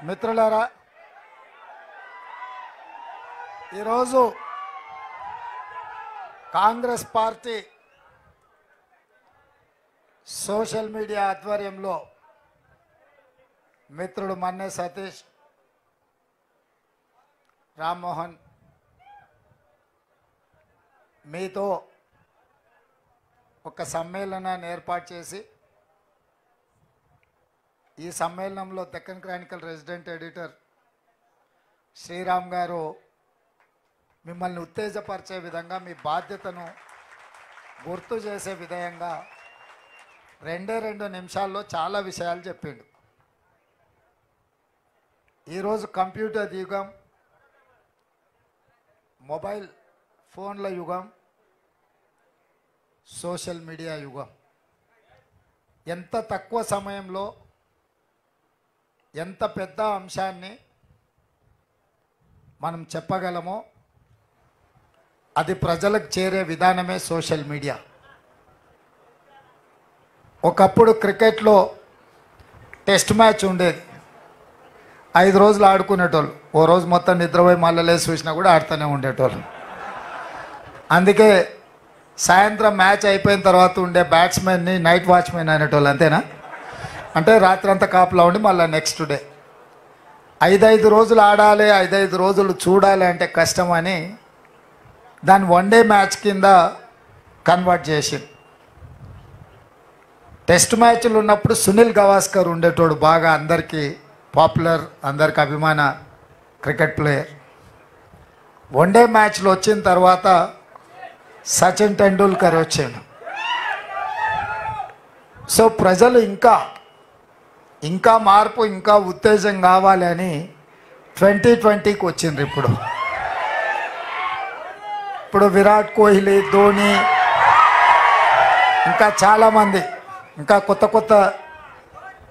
మిత్రులారా, ఈరోజు Congress party social media ఆధ్వర్యంలో మిత్రుడు మన్నే సతీష్, రామ్మోహన్ మీతో ఒక సమ్మేళనాన్ని ఏర్పాటు చేసి ఈ సమ్మేళనంలో Deccan Chronicle resident editor Sriram garu మిమ్మల్ని ఉత్తేజపరిచే విధంగా, మీ బాధ్యతను గుర్తు చేసే విధంగా 2 నిమిషాల్లో చాలా విషయాలు చెప్పిండు. ఈరోజు కంప్యూటర్ యుగం, మొబైల్ ఫోన్ల యుగం, సోషల్ మీడియా యుగం. ఎంత తక్కువ సమయంలో ఎంత పెద్ద అంశాన్ని మనం చెప్పగలమో అది ప్రజలకు చేరే విధానమే సోషల్ మీడియా. ఒకప్పుడు క్రికెట్లో టెస్ట్ మ్యాచ్ ఉండేది, 5 రోజులు ఆడుకునేటోళ్ళు. ఓ రోజు మొత్తం నిద్రపోయి మళ్ళీ లేచి చూసినా కూడా ఆడుతూనే ఉండేటోళ్ళు. అందుకే సాయంత్రం మ్యాచ్ అయిపోయిన తర్వాత ఉండే బ్యాట్స్మెన్ని నైట్ వాచ్మెన్ అనేటోళ్ళు, అంతేనా? అంటే రాత్రంతా కాపులా ఉండి మళ్ళీ నెక్స్ట్ డే 5 రోజులు ఆడాలి, 5 రోజులు చూడాలి అంటే కష్టమని దాన్ని 1 డే మ్యాచ్ కింద కన్వర్ట్ చేసి, టెస్ట్ మ్యాచ్లు ఉన్నప్పుడు సునీల్ గవాస్కర్ ఉండేటోడు, బాగా అందరికీ పాపులర్, అందరికి అభిమాన క్రికెట్ ప్లేయర్. 1 డే మ్యాచ్లు వచ్చిన తర్వాత సచిన్ టెండూల్కర్ వచ్చాడు. సో ప్రజలు ఇంకా మార్పు, ఇంకా ఉత్తేజం కావాలి అని 2020కి వచ్చింది. ఇప్పుడు విరాట్ కోహ్లీ, ధోని, ఇంకా చాలామంది, ఇంకా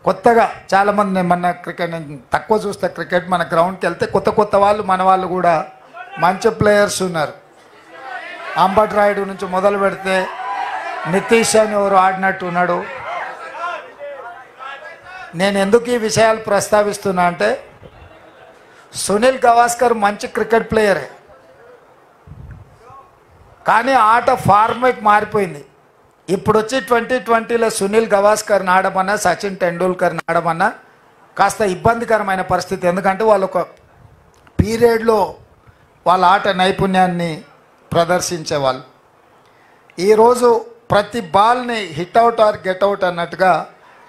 కొత్తగా చాలామంది, మన క్రికెట్ తక్కువ చూస్తే క్రికెట్, మన గ్రౌండ్కి వెళ్తే కొత్త వాళ్ళు, మన వాళ్ళు కూడా మంచి ప్లేయర్స్ ఉన్నారు. అంబట్ రాయుడు నుంచి మొదలు పెడితే నితీష్ అని ఎవరు ఆడినట్టు ఉన్నాడు. నేను ఎందుకు ఈ విషయాలు ప్రస్తావిస్తున్నా అంటే, సునీల్ గవాస్కర్ మంచి క్రికెట్ ప్లేయరే, కానీ ఆట ఫార్మేట్ మారిపోయింది. ఇప్పుడు వచ్చి 2020లో సునీల్ గవాస్కర్ని ఆడమన్నా, సచిన్ టెండూల్కర్ని ఆడమన్నా కాస్త ఇబ్బందికరమైన పరిస్థితి. ఎందుకంటే వాళ్ళు ఒక పీరియడ్లో వాళ్ళ ఆట నైపుణ్యాన్ని ప్రదర్శించేవాళ్ళు. ఈరోజు ప్రతి బాల్ని hit out or get out అన్నట్టుగా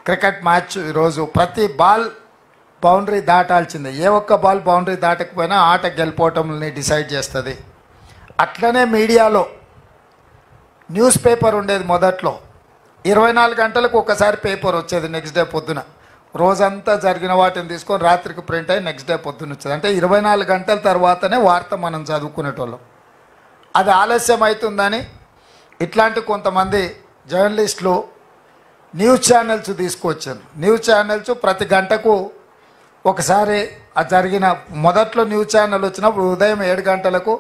క్రికెట్ మ్యాచ్ ఈరోజు ప్రతి బాల్ బౌండరీ దాటాల్సిందే. ఏ ఒక్క బాల్ బౌండరీ దాటకపోయినా ఆట గెలిపోవటంని డిసైడ్ చేస్తుంది. అట్లనే మీడియాలో న్యూస్ పేపర్ ఉండేది. మొదట్లో 24 గంటలకు ఒకసారి పేపర్ వచ్చేది. నెక్స్ట్ డే పొద్దున రోజంతా జరిగిన వాటిని తీసుకొని రాత్రికి ప్రింట్ అయ్యి నెక్స్ట్ డే పొద్దున వచ్చేది. అంటే 24 గంటల తర్వాతనే వార్త మనం చదువుకునేటోళ్ళం. అది ఆలస్యం అవుతుందని ఇట్లాంటి కొంతమంది జర్నలిస్టులు న్యూస్ ఛానల్స్ తీసుకొచ్చారు. న్యూస్ ఛానల్స్ ప్రతి గంటకు ఒకసారి అది జరిగిన, మొదట్లో న్యూస్ ఛానల్ వచ్చినప్పుడు ఉదయం 7 గంటలకు,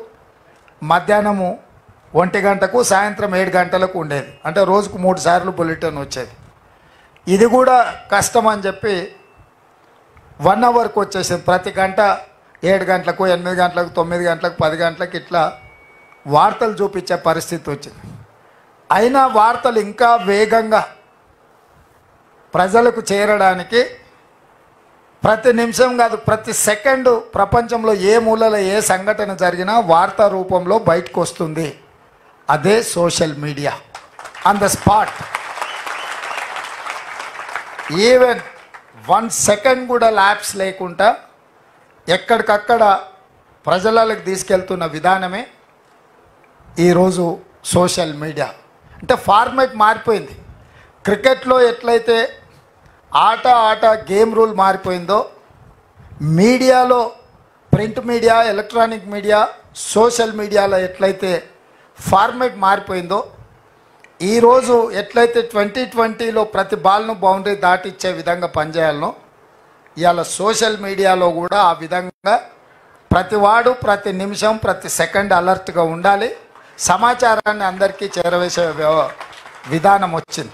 మధ్యాహ్నము 1 గంటకు, సాయంత్రం 7 గంటలకు ఉండేది. అంటే రోజుకు 3 సార్లు బులెటిన్ వచ్చేది. ఇది కూడా కష్టం అని చెప్పి 1 అవర్కి వచ్చేసింది. ప్రతి గంట 7 గంటలకు, 8 గంటలకు, 9 గంటలకు, 10 గంటలకు ఇట్లా వార్తలు చూపించే పరిస్థితి వచ్చింది. అయినా వార్తలు ఇంకా వేగంగా ప్రజలకు చేరడానికి ప్రతి నిమిషం కాదు, ప్రతి సెకండు ప్రపంచంలో ఏ మూలలో ఏ సంఘటన జరిగినా వార్తా రూపంలో బయటకు వస్తుంది. అదే social media. On the spot, even 1 second కూడా ల్యాప్స్ లేకుండా ఎక్కడికక్కడ ప్రజలకు తీసుకెళ్తున్న విధానమే ఈరోజు సోషల్ మీడియా. అంటే ఫార్మేట్ మారిపోయింది. క్రికెట్లో ఎట్లయితే ఆట గేమ్ రూల్ మారిపోయిందో, మీడియాలో print media, electronic media, social మీడియాలో ఎట్లయితే ఫార్మేట్ మారిపోయిందో, ఈరోజు ఎట్లయితే 2020లో ప్రతి బాల్ను బౌండరీ దాటిచ్చే విధంగా పనిచేయాలనో, ఇవాళ సోషల్ మీడియాలో కూడా ఆ విధంగా ప్రతి వాడు ప్రతి నిమిషం ప్రతి సెకండ్ అలర్ట్గా ఉండాలి, సమాచారాన్ని అందరికీ చేరవేసే విధానం వచ్చింది.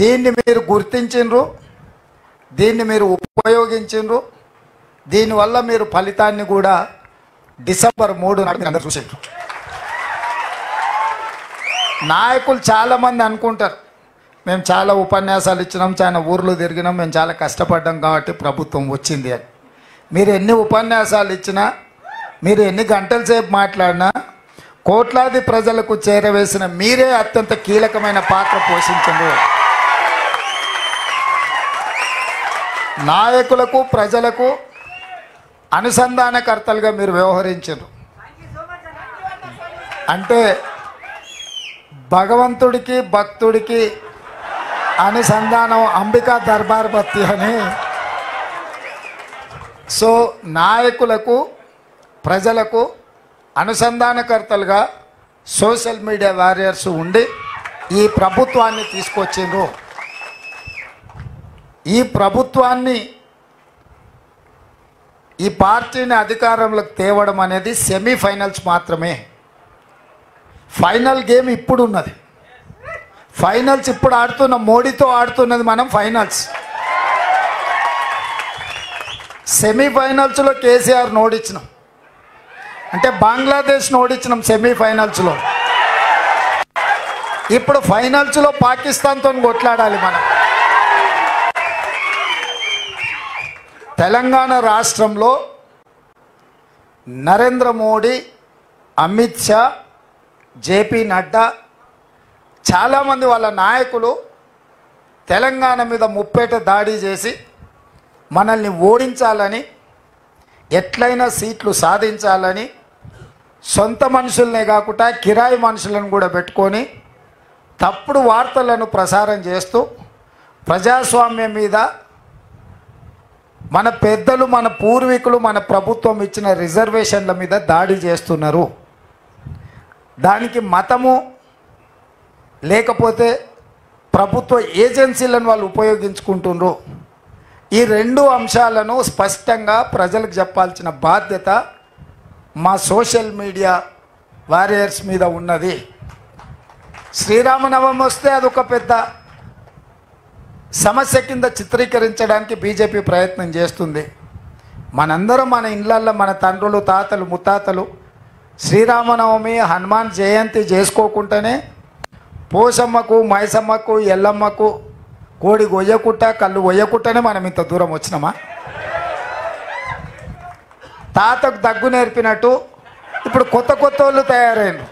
దీన్ని మీరు గుర్తించిండ్రు, దీన్ని మీరు ఉపయోగించిండ్రు. దీనివల్ల మీరు ఫలితాన్ని కూడా డిసెంబర్ 3 నాడు అందరూ చూసిండ్రు. నాయకులు చాలామంది అనుకుంటారు మేము చాలా ఉపన్యాసాలు ఇచ్చినాం, చాలా ఊర్లు తిరిగినాం, మేము చాలా కష్టపడ్డాం కాబట్టి ప్రభుత్వం వచ్చింది అని. మీరు ఎన్ని ఉపన్యాసాలు ఇచ్చినా, మీరు ఎన్ని గంటల సేపు మాట్లాడినా, కోట్లాది ప్రజలకు చేరవేసిన మీరే అత్యంత కీలకమైన పాత్ర పోషించండి. నాయకులకు ప్రజలకు అనుసంధానకర్తలుగా మీరు వ్యవహరించారు. అంటే భగవంతుడికి భక్తుడికి అనుసంధానం అంబికా దర్బార్ బత్తి అని. సో నాయకులకు ప్రజలకు అనుసంధానకర్తలుగా సోషల్ మీడియా వారియర్స్ ఉండి ఈ ప్రభుత్వాన్ని తీసుకొచ్చిండ్రు. ఈ ప్రభుత్వాన్ని, ఈ పార్టీని అధికారంలోకి తేవడం అనేది సెమీఫైనల్స్ మాత్రమే. ఫైనల్ గేమ్ ఇప్పుడు ఉన్నది. ఫైనల్స్ ఇప్పుడు ఆడుతున్నాం, మోడీతో ఆడుతున్నది మనం ఫైనల్స్. సెమీఫైనల్స్లో కేసీఆర్ ఓడించినాం, అంటే బంగ్లాదేశ్ ఓడించినాం సెమీఫైనల్స్లో. ఇప్పుడు ఫైనల్స్లో పాకిస్తాన్తో కొట్లాడాలి మనం. తెలంగాణ రాష్ట్రంలో నరేంద్ర మోడీ, అమిత్ షా, జేపీ నడ్డా, చాలామంది వాళ్ళ నాయకులు తెలంగాణ మీద ముప్పేట దాడి చేసి మనల్ని ఓడించాలని, ఎట్లయినా సీట్లు సాధించాలని, సొంత మనుషులనే కాకుండా కిరాయి మనుషులను కూడా పెట్టుకొని తప్పుడు వార్తలను ప్రసారం చేస్తూ ప్రజాస్వామ్యం మీద, మన పెద్దలు, మన పూర్వీకులు, మన ప్రభుత్వం ఇచ్చిన రిజర్వేషన్ల మీద దాడి చేస్తున్నారు. దానికి మతము లేకపోతే ప్రభుత్వ ఏజెన్సీలను వాళ్ళు ఉపయోగించుకుంటున్నారు. ఈ రెండు అంశాలను స్పష్టంగా ప్రజలకు చెప్పాల్సిన బాధ్యత మా సోషల్ మీడియా వారియర్స్ మీద ఉన్నది. శ్రీరామనవమి వస్తే అదొక పెద్ద సమస్య కింద చిత్రీకరించడానికి బీజేపీ ప్రయత్నం చేస్తుంది. మనందరం మన ఇళ్ళల్లో మన తండ్రులు, తాతలు, ముత్తాతలు శ్రీరామనవమి, హనుమాన్ జయంతి చేసుకోకుండానే పోషమ్మకు, మైసమ్మకు, ఎల్లమ్మకు కోడి గొయ్యకుట్ట, కళ్ళు గొయ్యకుట్టనే మనం ఇంత దూరం వచ్చినామా? తాతకు దగ్గు నేర్పినట్టు ఇప్పుడు కొత్త కొత్త వాళ్ళు తయారైంది.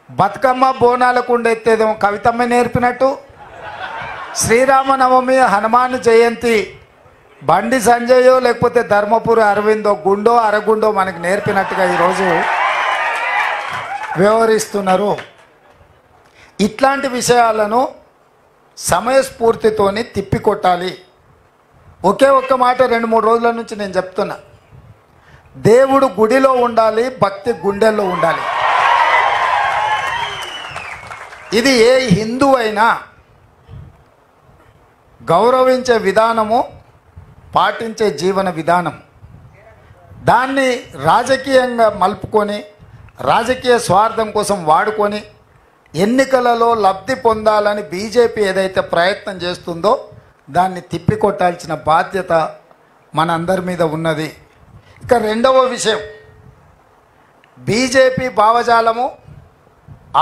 బతుకమ్మ బోనాలకు ఉండేదేమో కవితమ్మ నేర్పినట్టు, శ్రీరామనవమి, హనుమాన్ జయంతి బండి సంజయో లేకపోతే ధర్మపురి అరవిందో, గుండో అరగుండో మనకు నేర్పినట్టుగా ఈరోజు వ్యవహరిస్తున్నారు. ఇట్లాంటి విషయాలను సమయస్ఫూర్తితోని తిప్పికొట్టాలి. ఒకే ఒక్క మాట 2-3 రోజుల నుంచి నేను చెప్తున్నా, దేవుడు గుడిలో ఉండాలి, భక్తి గుండెల్లో ఉండాలి. ఇది ఏ హిందూ అయినా గౌరవించే విధానము, పాటించే జీవన విధానం. దాన్ని రాజకీయంగా మలుపుకొని, రాజకీయ స్వార్థం కోసం వాడుకొని ఎన్నికలలో లబ్ధి పొందాలని బీజేపీ ఏదైతే ప్రయత్నం చేస్తుందో దాన్ని తిప్పికొట్టాల్సిన బాధ్యత మనందరి మీద ఉన్నది. ఇక రెండవ విషయం, బీజేపీ భావజాలము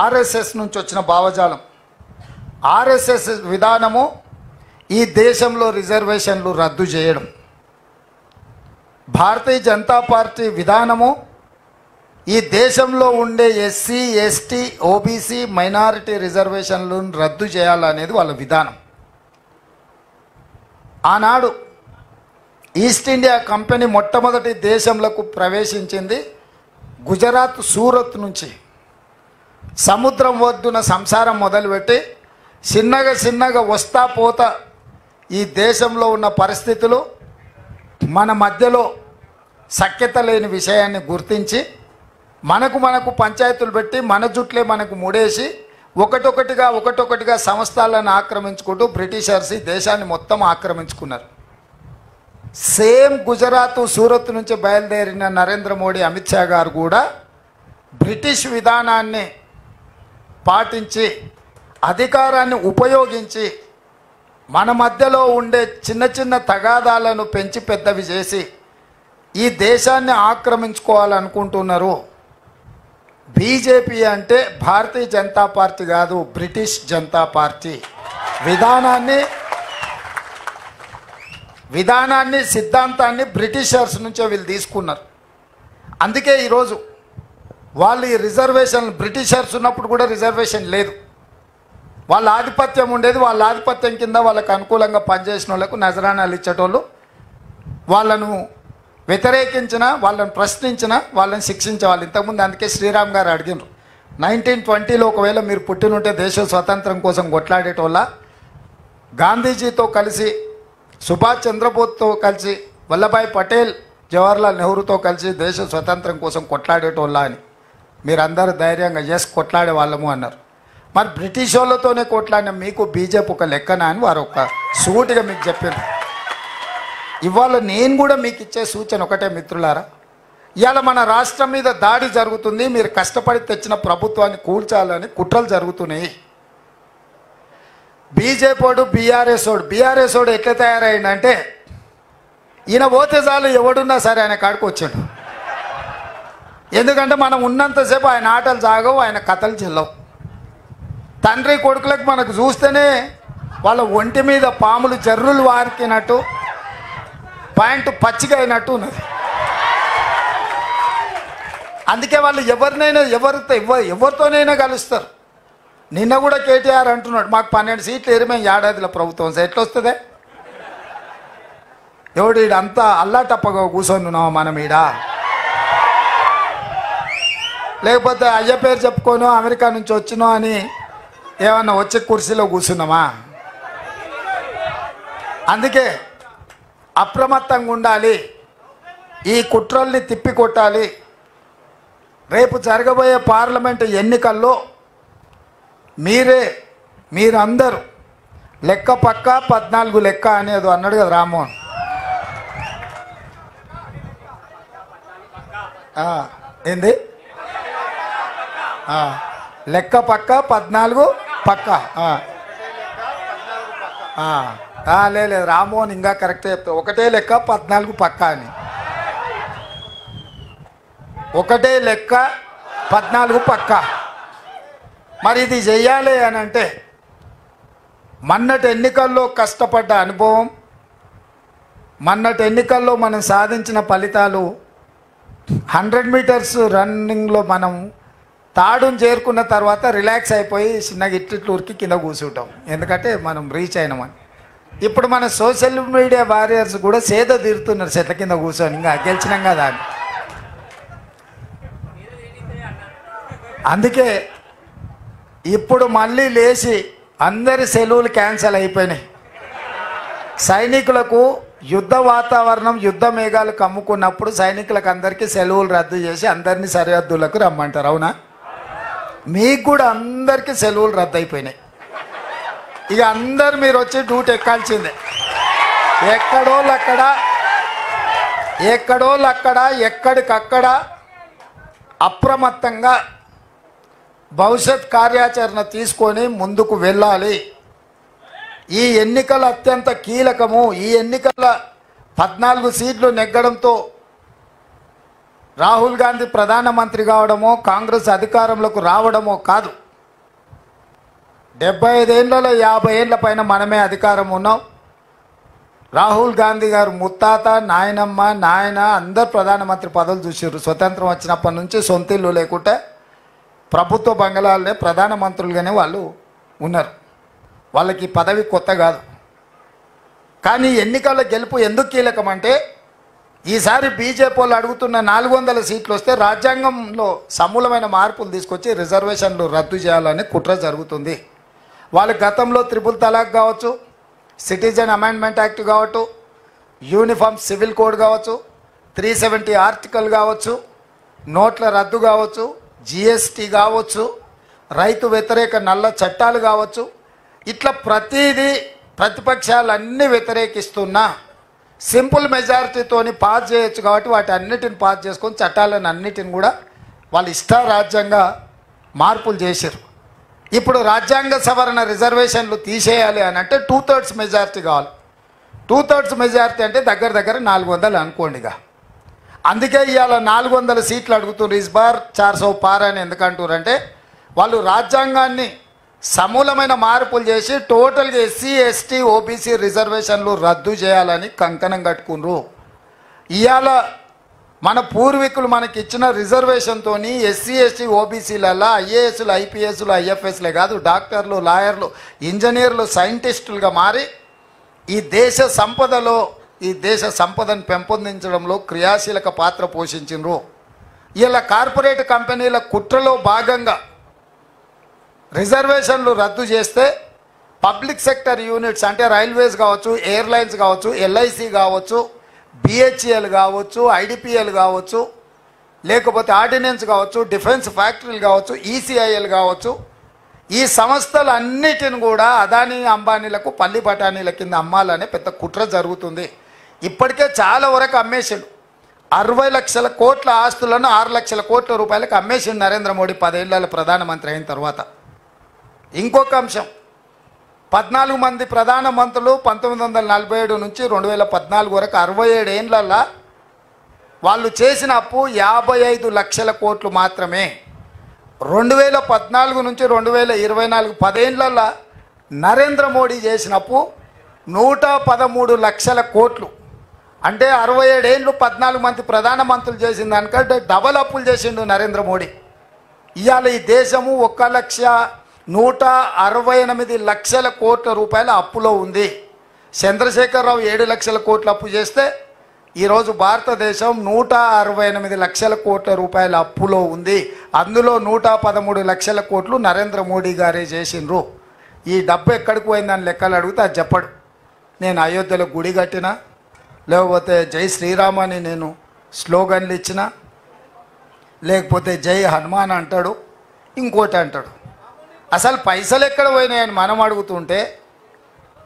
ఆర్ఎస్ఎస్ నుంచి వచ్చిన భావజాలం. ఆర్ఎస్ఎస్ విధానము ఈ దేశంలో రిజర్వేషన్లు రద్దు చేయడం. భారతీయ జనతా పార్టీ విధానము ఈ దేశంలో ఉండే ఎస్సీ, ఎస్టీ, ఓబీసీ, మైనారిటీ రిజర్వేషన్లను రద్దు చేయాలనేది వాళ్ళ విధానం. ఆనాడు ఈస్ట్ ఇండియా కంపెనీ మొట్టమొదటి దేశంలోకి ప్రవేశించింది గుజరాత్ సూరత్ నుంచి. సముద్రం ఒడ్డున సంసారం మొదలుపెట్టి చిన్నగా వస్తా పోతా ఈ దేశంలో ఉన్న పరిస్థితులు, మన మధ్యలో సఖ్యత లేని విషయాన్ని గుర్తించి మనకు పంచాయతీలు పెట్టి మన జుట్లే మనకు ముడేసి ఒకటొకటిగా సంస్థలను ఆక్రమించుకుంటూ బ్రిటిషర్స్ ఈ దేశాన్ని మొత్తం ఆక్రమించుకున్నారు. సేమ్ గుజరాత్ సూరత్ నుంచి బయలుదేరిన నరేంద్ర మోడీ అమిత్ షా గారు కూడా బ్రిటిష్ విధానాన్ని పాటించి అధికారాన్ని ఉపయోగించి మన మధ్యలో ఉండే చిన్న చిన్న తగాదాలను పెంచి పెద్దవి చేసి ఈ దేశాన్ని ఆక్రమించుకోవాలనుకుంటున్నారు. బీజేపీ అంటే భారతీయ జనతా పార్టీ కాదు, బ్రిటిష్ జనతా పార్టీ. విధానాన్ని సిద్ధాంతాన్ని బ్రిటిషర్స్ నుంచే వీళ్ళు తీసుకున్నారు. అందుకే ఈరోజు వాళ్ళు ఈ రిజర్వేషన్, బ్రిటిషర్స్ ఉన్నప్పుడు కూడా రిజర్వేషన్ లేదు, వాళ్ళ ఆధిపత్యం ఉండేది. వాళ్ళ ఆధిపత్యం కింద వాళ్ళకు అనుకూలంగా పనిచేసిన వాళ్ళకు నజరానాలు ఇచ్చేటోళ్ళు, వాళ్ళను వ్యతిరేకించిన, వాళ్ళని ప్రశ్నించిన, వాళ్ళని శిక్షించేవాళ్ళు. ఇంతకుముందు అందుకే శ్రీరామ్ గారు అడిగినారు, 1920లో ఒకవేళ మీరు పుట్టినుంటే దేశ స్వతంత్రం కోసం కొట్లాడేటోళ్ళ, గాంధీజీతో కలిసి, సుభాష్ చంద్రబోస్తో కలిసి, వల్లభాయ్ పటేల్, జవహర్లాల్ నెహ్రూతో కలిసి దేశ స్వతంత్రం కోసం కొట్లాడేటోళ్ళ అని మీరందరూ ధైర్యంగా చేసి కొట్లాడే వాళ్ళము అన్నారు. మరి బ్రిటిష్ వాళ్ళతోనే కొట్లాడిన మీకు బీజేపీ ఒక లెక్కనా అని వారు ఒక సూటిగా మీకు చెప్పారు. ఇవాళ నేను కూడా మీకు ఇచ్చే సూచన ఒకటే మిత్రులారా, ఇవాళ మన రాష్ట్రం మీద దాడి జరుగుతుంది, మీరు కష్టపడి తెచ్చిన ప్రభుత్వాన్ని కూల్చాలని కుట్రలు జరుగుతున్నాయి. బీజేపీడు బీఆర్ఎస్ ఓడు ఎట్లా తయారైందంటే, ఈయన పోతే చాలు ఎవడున్నా సరే ఆయన కాడికి వచ్చాడు. ఎందుకంటే మనం ఉన్నంతసేపు ఆయన ఆటలు సాగవు, ఆయన కథలు చెల్లవు. తండ్రి కొడుకులకు మనకు చూస్తేనే వాళ్ళ ఒంటి మీద పాములు జర్రులు వారికినట్టు, పాయింట్ పచ్చిగా అయినట్టు ఉన్నది. అందుకే వాళ్ళు ఎవరితోనైనా కలుస్తారు. నిన్న కూడా కేటీఆర్ అంటున్నాడు, మాకు 12 సీట్లు ఎరిమే ఏడాదిలో ప్రభుత్వం ఎట్లా వస్తుందే, ఎవడు ఈడంతా అల్లాటప్పగా కూర్చొని ఉన్నావా మనం ఈడ, లేకపోతే అయ్య పేరు చెప్పుకోను అమెరికా నుంచి వచ్చినో అని ఏమన్నా వచ్చే కుర్చీలో కూర్చున్నామా? అందుకే అప్రమత్తంగా ఉండాలి, ఈ కుట్రల్ని తిప్పికొట్టాలి. రేపు జరగబోయే పార్లమెంటు ఎన్నికల్లో మీరందరూ లెక్క పక్క 14 లెక్క అనేది అన్నాడు కదా రామ్మోహన్. ఏంది లెక్క పక్క 14 పక్క. లేదు రామ్మోహన్ ఇంకా కరెక్టే చెప్తా, ఒకటే లెక్క 14 పక్క అని. ఒకటే లెక్క 14 పక్క. మరి ఇది చెయ్యాలి అని అంటే మొన్నటి ఎన్నికల్లో కష్టపడ్డ అనుభవం, మొన్నటి ఎన్నికల్లో మనం సాధించిన ఫలితాలు, 100 మీటర్స్ రన్నింగ్లో మనం తాడును చేరుకున్న తర్వాత రిలాక్స్ అయిపోయి చిన్నగా ఇట్లూరికి కింద కూర్చుంటాం, ఎందుకంటే మనం రీచ్ అయినామని. ఇప్పుడు మన సోషల్ మీడియా వారియర్స్ కూడా సేద తీరుతున్నారు చెట్ల కింద కూర్చొని, ఇంకా గెలిచినాం కదా అని. అందుకే ఇప్పుడు మళ్ళీ లేచి అందరి సెలవులు క్యాన్సిల్ అయిపోయినాయి. సైనికులకు యుద్ధ వాతావరణం, యుద్ధ మేఘాలు కమ్ముకున్నప్పుడు సైనికులకు అందరికీ సెలవులు రద్దు చేసి అందరినీ సరిహద్దులకు రమ్మంటారు, అవునా? మీకు కూడా అందరికీ సెలవులు రద్దు అయిపోయినాయి. ఇక అందరు మీరు వచ్చి డ్యూటీ ఎక్కాల్సిందే. ఎక్కడోళ్ళక్కడ ఎక్కడికక్కడ అప్రమత్తంగా భవిష్యత్ కార్యాచరణ తీసుకొని ముందుకు వెళ్ళాలి. ఈ ఎన్నికలు అత్యంత కీలకము. ఈ ఎన్నికల 14 సీట్లు నెగ్గడంతో రాహుల్ గాంధీ ప్రధానమంత్రి కావడమో, కాంగ్రెస్ అధికారంలోకి రావడమో కాదు. 75 ఏళ్ళలో 50 ఏళ్ళ పైన మనమే అధికారం ఉన్నాం. రాహుల్ గాంధీ గారు ముత్తాత, నాయనమ్మ, నాయన అందరు ప్రధానమంత్రి పదవులు చూసారు. స్వతంత్రం వచ్చినప్పటి నుంచి సొంత ఇల్లు లేకుంటే ప్రభుత్వ బంగళాలనే ప్రధానమంత్రులుగానే వాళ్ళు ఉన్నారు. వాళ్ళకి పదవి కొత్త కాదు. కానీ ఎన్నికల గెలుపు ఎందుకు కీలకం అంటే, ఈసారి బీజేపీ వాళ్ళు అడుగుతున్న 400 సీట్లు వస్తే రాజ్యాంగంలో సమూలమైన మార్పులు తీసుకొచ్చి రిజర్వేషన్లు రద్దు చేయాలని కుట్ర జరుగుతుంది. వాళ్ళు గతంలో 3 తలాక్ కావచ్చు, సిటిజన్ అమెండ్మెంట్ యాక్ట్ కావచ్చు, యూనిఫామ్ సివిల్ కోడ్ కావచ్చు, 370 ఆర్టికల్ కావచ్చు, నోట్ల రద్దు కావచ్చు, జిఎస్టీ కావచ్చు, రైతు వ్యతిరేక నల్ల చట్టాలు కావచ్చు, ఇట్లా ప్రతిదీ ప్రతిపక్షాలన్నీ వ్యతిరేకిస్తున్నా సింపుల్ మెజారిటీతోని పాస్ చేయొచ్చు కాబట్టి వాటి అన్నిటిని పాస్ చేసుకొని చట్టాలను అన్నిటిని కూడా వాళ్ళు ఇష్టారాజ్యంగా మార్పులు చేశారు. ఇప్పుడు రాజ్యాంగ సవరణ రిజర్వేషన్లు తీసేయాలి అని అంటే 2/3 మెజారిటీ కావాలి. 2/3 మెజారిటీ అంటే దగ్గర దగ్గర 400 అనుకోండిగా. అందుకే ఇవాళ 400 సీట్లు అడుగుతున్నారు. ఇస్ బార్ 400 పార్ అని ఎందుకంటారంటే వాళ్ళు రాజ్యాంగాన్ని సమూలమైన మార్పులు చేసి టోటల్గా ఎస్సీ ఎస్టీ ఓబీసీ రిజర్వేషన్లు రద్దు చేయాలని కంకణం కట్టుకున్నారు. ఇవాళ మన పూర్వీకులు మనకి ఇచ్చిన రిజర్వేషన్తో ఎస్సీ ఎస్టీ ఓబీసీలలో ఐఏఎస్లు ఐపీఎస్లు ఐఎఫ్ఎస్లే కాదు, డాక్టర్లు, లాయర్లు, ఇంజనీర్లు, సైంటిస్టులుగా మారి ఈ దేశ సంపదను పెంపొందించడంలో క్రియాశీలక పాత్ర పోషించారు. ఇలా కార్పొరేట్ కంపెనీల కుట్రలో భాగంగా రిజర్వేషన్లు రద్దు చేస్తే పబ్లిక్ సెక్టర్ యూనిట్స్ అంటే రైల్వేస్ కావచ్చు, ఎయిర్లైన్స్ కావచ్చు, ఎల్ఐసి కావచ్చు, బిహెచ్ఎల్ కావచ్చు, ఐడిపిఎల్ కావచ్చు, లేకపోతే ఆర్డినెన్స్ కావచ్చు, డిఫెన్స్ ఫ్యాక్టరీలు కావచ్చు, ఈసీఐఎల్ కావచ్చు, ఈ సంస్థలన్నిటిని కూడా అదానీ అంబానీలకు పల్లి బఠానీల కింద అమ్మాలనే పెద్ద కుట్ర జరుగుతుంది. ఇప్పటికే చాలా వరకు అమ్మేసిండు. 60 లక్షల కోట్ల ఆస్తులను 6 లక్షల కోట్ల రూపాయలకు అమ్మేసిండు నరేంద్ర మోడీ 10 ఏళ్ళ ప్రధానమంత్రి అయిన తర్వాత. ఇంకొక అంశం, 14 మంది ప్రధానమంత్రులు 1947 నుంచి 2014 వరకు 67 ఏళ్ళల్లో వాళ్ళు చేసిన అప్పు 55 లక్షల కోట్లు మాత్రమే. 2014 నుంచి 2024 10 ఏళ్ళల్లో నరేంద్ర మోడీ చేసిన అప్పు 113 లక్షల కోట్లు. అంటే 67 ఏళ్ళు 14 మంది ప్రధానమంత్రులు చేసిన దానికంటే డబల్ అప్పులు చేసిండు నరేంద్ర మోడీ. ఇవాళ ఈ దేశము 1,168 లక్షల కోట్ల రూపాయల అప్పులో ఉంది. చంద్రశేఖరరావు 7 లక్షల కోట్ల అప్పు చేస్తే ఈరోజు భారతదేశం 168 లక్షల కోట్ల రూపాయల అప్పులో ఉంది. అందులో 113 లక్షల కోట్లు నరేంద్ర మోడీ గారే చేసిండ్రు. ఈ డబ్బు ఎక్కడికి పోయిందని లెక్కలు అడిగితే అది చెప్పడు. నేను అయోధ్యలో గుడి కట్టినా, లేకపోతే జై శ్రీరామ్ అని నేను స్లోగన్లు ఇచ్చిన, లేకపోతే జై హనుమాన్ అంటాడు, ఇంకోటి అంటాడు. అసలు పైసలు ఎక్కడ పోయినాయని మనం అడుగుతుంటే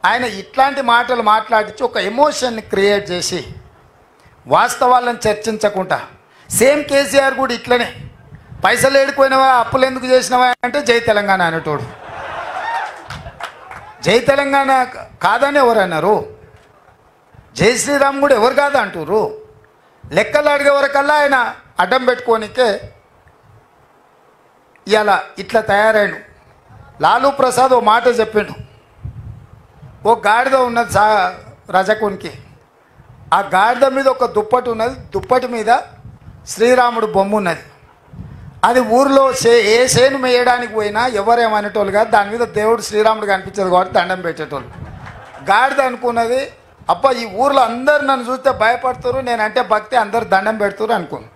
ఆయన ఇట్లాంటి మాటలు మాట్లాడించి ఒక ఎమోషన్ని క్రియేట్ చేసి వాస్తవాలను చర్చించకుండా, సేమ్ కేసీఆర్ కూడా ఇట్లనే పైసలు ఏడుకోయినవా, అప్పులు ఎందుకు చేసినవా అంటే జై తెలంగాణ అనేటోడు. జై తెలంగాణ కాదని ఎవరు అన్నారు? జై శ్రీరామ్ కూడా ఎవరు కాదు అంటారు. లెక్కలు అడిగే వరకల్లా ఆయన అడ్డం పెట్టుకోనికే ఇలా ఇట్లా తయారైండు. లాలూ ప్రసాద్ ఓ మాట చెప్పిండు. ఓ గాడిద ఉన్నది రజకునికి. ఆ గాడిద మీద ఒక దుప్పటి ఉన్నది, దుప్పటి మీద శ్రీరాముడు బొమ్మ ఉన్నది. అది ఊరిలో ఏ చేను మేయడానికి పోయినా ఎవరేమనేటోళ్ళు కాదు, దాని మీద దేవుడు శ్రీరాముడు కనిపించదు కాబట్టి దండం పెట్టేటోళ్ళు. గాడిద అనుకున్నది, అబ్బా ఈ ఊర్లో అందరు నన్ను చూస్తే భయపడుతారు, నేనంటే భక్తి, అందరు దండం పెడుతురు అనుకుని.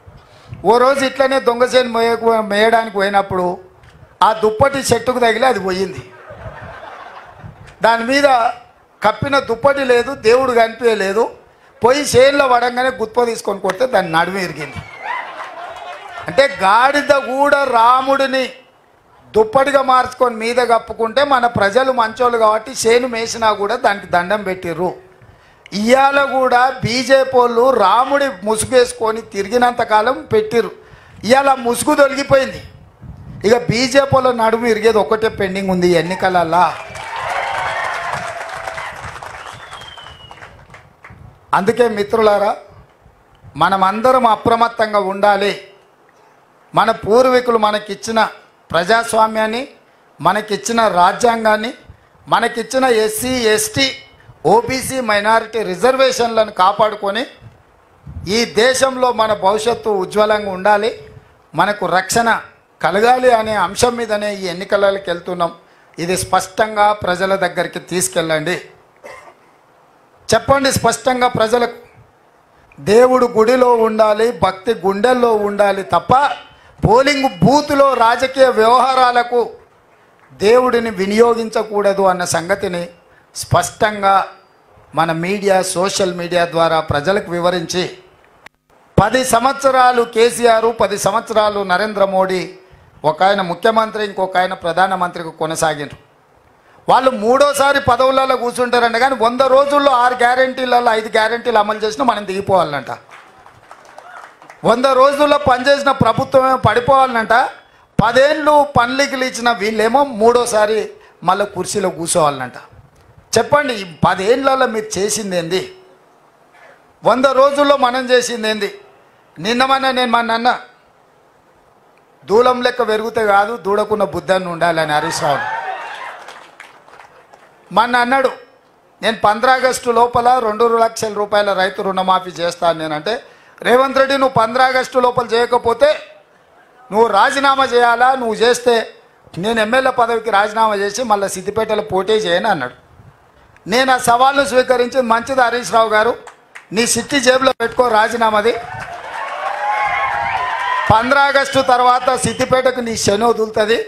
ఓ రోజు ఇట్లనే దొంగ చేను మేయడానికి పోయినప్పుడు ఆ దుప్పటి చెట్టుకు తగిలి అది పోయింది. దాని మీద కప్పిన దుప్పటి లేదు, దేవుడు కనిపించలేదు. పోయి చేనులో పడంగానే గుత్ప తీసుకొని కొడితే దాన్ని నడుము ఇరిగింది. అంటే గాడిద కూడా రాముడిని దుప్పటిగా మార్చుకొని మీద కప్పుకుంటే మన ప్రజలు మంచోళ్ళు కాబట్టి చేను మేసినా కూడా దానికి దండం పెట్టిర్రు. ఇవాళ కూడా బీజేపీ వాళ్ళు రాముడి ముసుగేసుకొని తిరిగినంతకాలం పెట్టిర్రు. ఇవాళ ముసుగు తొలగిపోయింది. ఇక బీజేపీ వాళ్ళ నడుము ఇరిగేది ఒకటే పెండింగ్ ఉంది ఎన్నికలల్లా. అందుకే మిత్రులారా, మనమందరం అప్రమత్తంగా ఉండాలి. మన పూర్వీకులు మనకిచ్చిన ప్రజాస్వామ్యాన్ని, మనకిచ్చిన రాజ్యాంగాన్ని, మనకిచ్చిన ఎస్సీ ఎస్టీ ఓబీసీ మైనారిటీ రిజర్వేషన్లను కాపాడుకొని ఈ దేశంలో మన భవిష్యత్తు ఉజ్వలంగా ఉండాలి, మనకు రక్షణ కలగాలి అనే అంశం మీదనే ఈ ఎన్నికలకి వెళ్తున్నాం. ఇది స్పష్టంగా ప్రజల దగ్గరికి తీసుకెళ్ళండి. చెప్పండి స్పష్టంగా ప్రజలకు. దేవుడు గుడిలో ఉండాలి, భక్తి గుండెల్లో ఉండాలి తప్ప పోలింగ్ బూత్లో రాజకీయ వ్యవహారాలకు దేవుడిని వినియోగించకూడదు అన్న సంగతిని స్పష్టంగా మన మీడియా సోషల్ మీడియా ద్వారా ప్రజలకు వివరించి 10 సంవత్సరాలు కేసీఆర్, 10 సంవత్సరాలు నరేంద్ర మోడీ, ఒక ఆయన ముఖ్యమంత్రి, ఇంకొక ఆయన ప్రధానమంత్రికి కొనసాగినారు. వాళ్ళు మూడోసారి పదవులలో కూర్చుంటారంట. కానీ 100 రోజుల్లో 6 గ్యారెంటీలలో 5 గ్యారెంటీలు అమలు చేసినా మనం దిగిపోవాలంట. 100 రోజుల్లో పనిచేసిన ప్రభుత్వమే పడిపోవాలంట. 10 ఏళ్ళు పనులకి ఇచ్చిన వీళ్ళేమో మూడోసారి మళ్ళీ కుర్చీలో కూర్చోవాలంట. చెప్పండి, ఈ 10 ఏళ్ళలో మీరు చేసింది ఏంది? 100 రోజుల్లో మనం చేసింది ఏంది? నిన్నమన్నా నేను మా నాన్న దూలం లెక్క పెరిగితే కాదు, దూడకున్న బుద్ధాన్ని ఉండాలని హరీష్ రావు మొన్న అన్నాడు, నేను 15 ఆగస్టు లోపల 2 లక్షల రూపాయల రైతు రుణమాఫీ చేస్తాను. నేనంటే, రేవంత్ రెడ్డి నువ్వు 15 ఆగస్టు లోపల చేయకపోతే నువ్వు రాజీనామా చేయాలా, నువ్వు చేస్తే నేను ఎమ్మెల్యే పదవికి రాజీనామా చేసి మళ్ళీ సిద్దిపేటలో పోటీ చేయను అన్నాడు. నేను ఆ సవాల్ను స్వీకరించి, మంచిది హరీష్ రావు గారు, నీ సిట్టి జేబులో పెట్టుకో రాజీనామాది, 15 ఆగస్టు తర్వాత సిద్దిపేటకు నీ శని వదులుతుంది,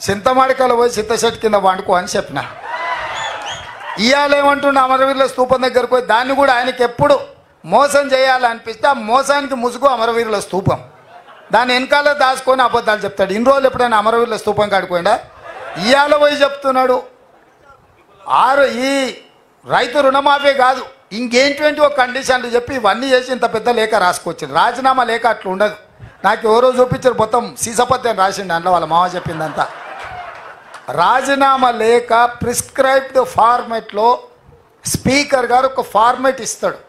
చింతమాడికలో పోయి చింతశెట్టు కింద వండుకో అని చెప్పిన. ఇవాళ ఏమంటుండే, అమరవీరుల స్తూపం దగ్గరకు పోయి దాన్ని కూడా ఆయనకి ఎప్పుడు మోసం చేయాలనిపిస్తే ఆ మోసానికి ముసుగు అమరవీరుల స్తూపం, దాన్ని వెనకాల దాచుకొని అబద్ధాలు చెప్తాడు. ఇన్ని రోజులు ఎప్పుడైనా అమరవీరుల స్తూపం కాడిపోయిందా? ఇవాళ పోయి చెప్తున్నాడు ఈ రైతు రుణమాఫీ కాదు, ఇంకేంటి ఒక కండిషన్లు చెప్పి ఇవన్నీ చేసి ఇంత పెద్ద లేఖ రాసుకొచ్చింది. రాజీనామా లేఖ అట్లా ఉండదు. నాకు ఎవరో చూపించారు, మొత్తం సీసపత్యం రాసిండు అందులో, వాళ్ళ మామ చెప్పిందంతా. రాజీనామా లేఖ ప్రిస్క్రైబ్డ్ ఫార్మెట్లో స్పీకర్ గారు ఒక ఫార్మెట్ ఇస్తాడు.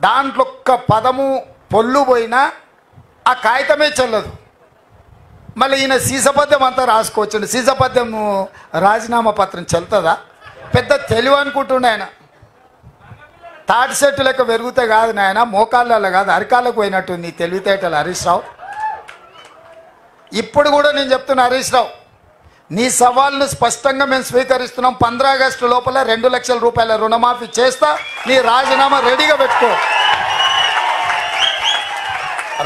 దాంట్లో ఒక్క పదము పొల్లు పోయినా ఆ కాగితమే చెల్లదు. మళ్ళీ ఈయన సీసపద్యం అంతా రాసుకోవచ్చు. సీసపద్యం రాజీనామా పత్రం చెల్తుందా? పెద్ద తెలివి అనుకుంటుండే ఆయన. తాటి చెట్టు లెక్క పెరిగితే కాదు నాయన, మోకాళ్ళలో కాదు అరికాళ్ళకు పోయినట్టు నీ తెలివితేటలు హరీష్ రావు. ఇప్పుడు కూడా నేను చెప్తున్నా హరీష్ రావు, నీ సవాల్ను స్పష్టంగా మేము స్వీకరిస్తున్నాం. 15 ఆగస్టు లోపల 2 లక్షల రూపాయల రుణమాఫీ చేస్తా, నీ రాజీనామా రెడీగా పెట్టుకో.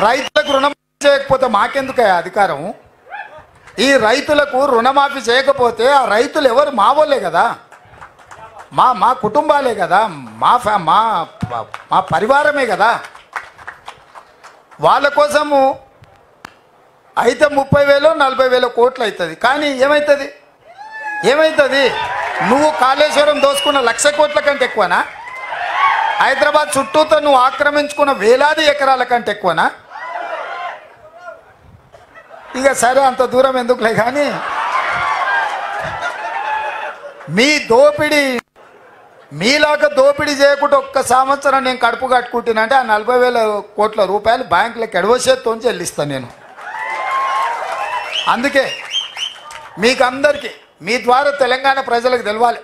రైతులకు రుణమాఫీ చేయకపోతే మాకెందుకయ్యా అధికారం? ఈ రైతులకు రుణమాఫీ చేయకపోతే ఆ రైతులు ఎవరు? మా వాళ్ళే కదా, మా కుటుంబాలే కదా, మా పరివారమే కదా. వాళ్ళ కోసము అయితే 30,000 40,000 కోట్లు అవుతుంది. కానీ ఏమవుతుంది? నువ్వు కాళేశ్వరం దోసుకున్న 1,00,000 కోట్ల కంటే ఎక్కువనా? హైదరాబాద్ చుట్టూతో నువ్వు ఆక్రమించుకున్న వేలాది ఎకరాల కంటే ఎక్కువనా? ఇక సరే, అంత దూరం ఎందుకులే. కానీ మీ దోపిడీ, మీలాగా దోపిడీ చేయకుండా ఒక్క సంవత్సరం నేను కడుపు కట్టుకుంటున్నానంటే ఆ 40,000 కోట్ల రూపాయలు బ్యాంకులకు ఎడవసేత్తో చెల్లిస్తాను నేను. అందుకే మీకు అందరికీ మీ ద్వారా తెలంగాణ ప్రజలకు తెలవాలి,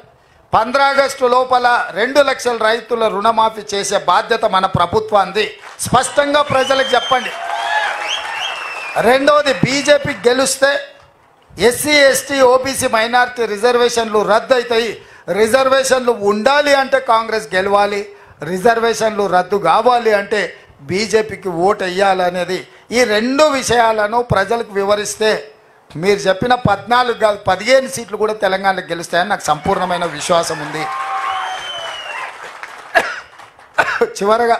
15 ఆగస్టు లోపల 2 లక్షల రైతుల రుణమాఫీ చేసే బాధ్యత మన ప్రభుత్వాన్ని. స్పష్టంగా ప్రజలకు చెప్పండి. రెండవది, బీజేపీ గెలిస్తే ఎస్సీ ఎస్టీ ఓబీసీ మైనారిటీ రిజర్వేషన్లు రద్దు అవుతాయి. రిజర్వేషన్లు ఉండాలి అంటే కాంగ్రెస్ గెలవాలి, రిజర్వేషన్లు రద్దు కావాలి అంటే బీజేపీకి ఓటు వేయాలనేది. ఈ 2 విషయాలను ప్రజలకు వివరిస్తే మీరు చెప్పిన 14 కాదు 15 సీట్లు కూడా తెలంగాణలో గెలుస్తాయని నాకు సంపూర్ణమైన విశ్వాసం ఉంది. చివరగా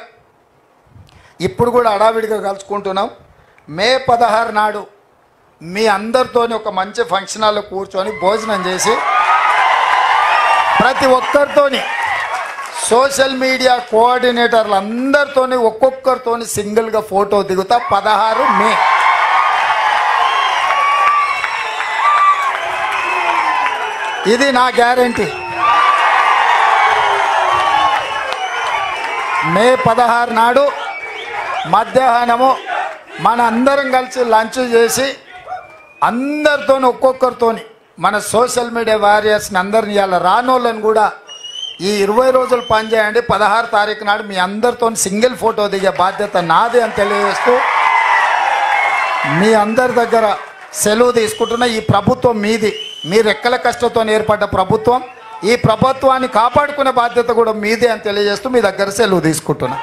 ఇప్పుడు కూడా హడావిడిగా కలుసుకుంటున్నాం. మే 16 నాడు మీ అందరితోని ఒక మంచి ఫంక్షన్ హాల్లో కూర్చొని భోజనం చేసి ప్రతి ఒక్కరితోని సోషల్ మీడియా కోఆర్డినేటర్లు అందరితోని ఒక్కొక్కరితోని సింగిల్గా ఫోటో దిగుతా. 16 మే. ఇది నా గ్యారంటీ. మే 16 నాడు మధ్యాహ్నము మన అందరం కలిసి లంచ్ చేసి అందరితోని ఒక్కొక్కరితోని మన సోషల్ మీడియా వారియర్స్ని అందరిని ఇవాళ రానోళ్ళని కూడా ఈ 20 రోజులు పనిచేయండి. 16 తారీఖు నాడు మీ అందరితో సింగిల్ ఫోటో దిగే బాధ్యత నాది అని తెలియజేస్తూ మీ అందరి దగ్గర సెలవు తీసుకుంటున్న. ఈ ప్రభుత్వం మీది, మీరు ఎక్కల కష్టంతో ఏర్పడ్డ ప్రభుత్వం. ఈ ప్రభుత్వాన్ని కాపాడుకునే బాధ్యత కూడా మీదే అని తెలియజేస్తూ మీ దగ్గర సెలవు తీసుకుంటున్నా.